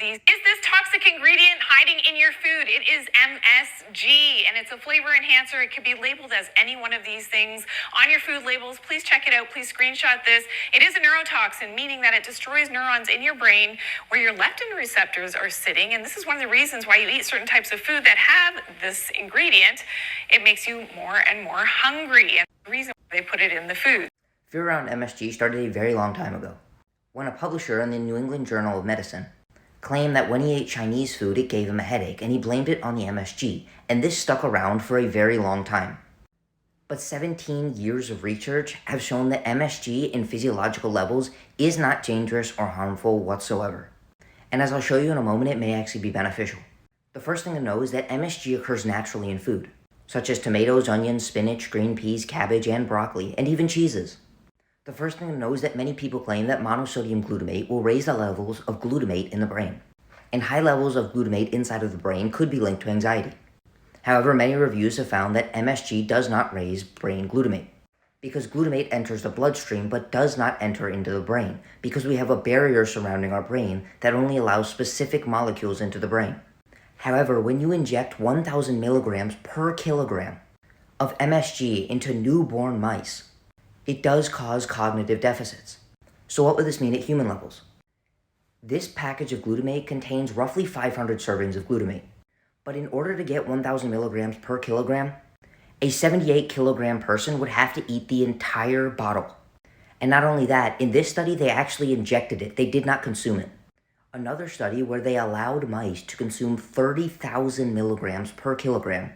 Is this toxic ingredient hiding in your food? It is MSG, and it's a flavor enhancer. It could be labeled as any one of these things on your food labels. Please check it out. Please screenshot this. It is a neurotoxin, meaning that it destroys neurons in your brain where your leptin receptors are sitting. And this is one of the reasons why you eat certain types of food that have this ingredient. It makes you more and more hungry. And the reason why they put it in the food. Fear around MSG started a very long time ago, when a publisher in the New England Journal of Medicine claimed that when he ate Chinese food it gave him a headache, and he blamed it on the MSG, and this stuck around for a very long time. But 17 years of research have shown that MSG in physiological levels is not dangerous or harmful whatsoever. And as I'll show you in a moment, it may actually be beneficial. The first thing to know is that MSG occurs naturally in food, such as tomatoes, onions, spinach, green peas, cabbage, and broccoli, and even cheeses. The first thing to know is that many people claim that monosodium glutamate will raise the levels of glutamate in the brain, and high levels of glutamate inside of the brain could be linked to anxiety. However, many reviews have found that MSG does not raise brain glutamate, because glutamate enters the bloodstream but does not enter into the brain, because we have a barrier surrounding our brain that only allows specific molecules into the brain. However, when you inject 1,000 milligrams per kilogram of MSG into newborn mice, it does cause cognitive deficits. So what would this mean at human levels? This package of glutamate contains roughly 500 servings of glutamate. But in order to get 1,000 milligrams per kilogram, a 78 kilogram person would have to eat the entire bottle. And not only that, in this study they actually injected it, they did not consume it. Another study where they allowed mice to consume 30,000 milligrams per kilogram,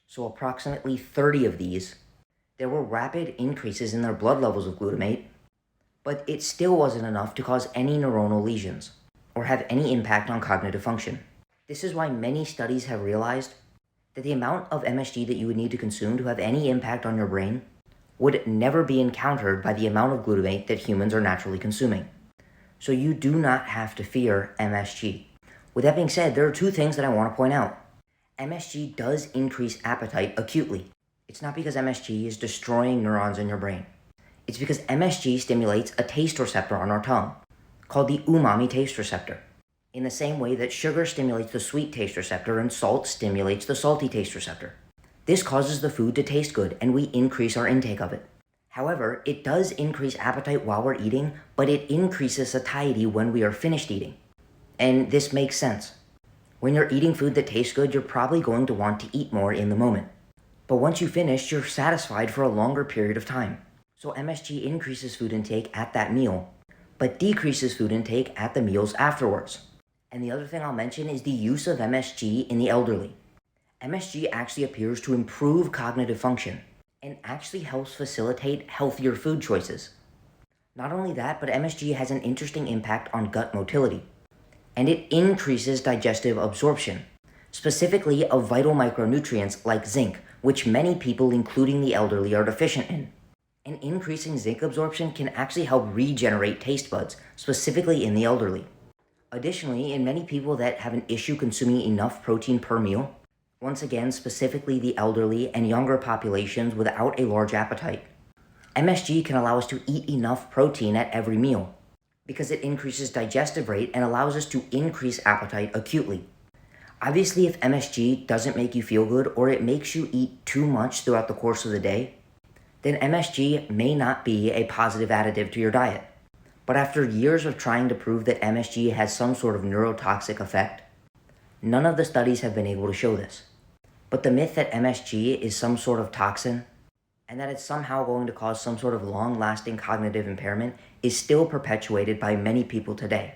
so approximately 30 of these, there were rapid increases in their blood levels of glutamate, but it still wasn't enough to cause any neuronal lesions or have any impact on cognitive function. This is why many studies have realized that the amount of MSG that you would need to consume to have any impact on your brain would never be encountered by the amount of glutamate that humans are naturally consuming. So you do not have to fear MSG. With that being said, there are two things that I want to point out. MSG does increase appetite acutely. It's not because MSG is destroying neurons in your brain. It's because MSG stimulates a taste receptor on our tongue, called the umami taste receptor, in the same way that sugar stimulates the sweet taste receptor and salt stimulates the salty taste receptor. This causes the food to taste good, and we increase our intake of it. However, it does increase appetite while we're eating, but it increases satiety when we are finished eating. And this makes sense. When you're eating food that tastes good, you're probably going to want to eat more in the moment. But once you finish, you're satisfied for a longer period of time. So MSG increases food intake at that meal, but decreases food intake at the meals afterwards. And the other thing I'll mention is the use of MSG in the elderly. MSG actually appears to improve cognitive function and actually helps facilitate healthier food choices. Not only that, but MSG has an interesting impact on gut motility, and it increases digestive absorption, specifically of vital micronutrients like zinc, which many people, including the elderly, are deficient in. And increasing zinc absorption can actually help regenerate taste buds, specifically in the elderly. Additionally, in many people that have an issue consuming enough protein per meal, once again, specifically the elderly and younger populations without a large appetite, MSG can allow us to eat enough protein at every meal, because it increases digestive rate and allows us to increase appetite acutely. Obviously, if MSG doesn't make you feel good or it makes you eat too much throughout the course of the day, then MSG may not be a positive additive to your diet. But after years of trying to prove that MSG has some sort of neurotoxic effect, none of the studies have been able to show this. But the myth that MSG is some sort of toxin and that it's somehow going to cause some sort of long-lasting cognitive impairment is still perpetuated by many people today.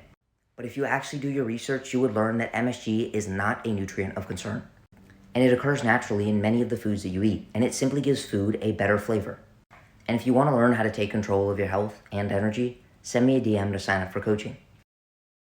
But if you actually do your research, you would learn that MSG is not a nutrient of concern. And it occurs naturally in many of the foods that you eat, and it simply gives food a better flavor. And if you want to learn how to take control of your health and energy, send me a DM to sign up for coaching.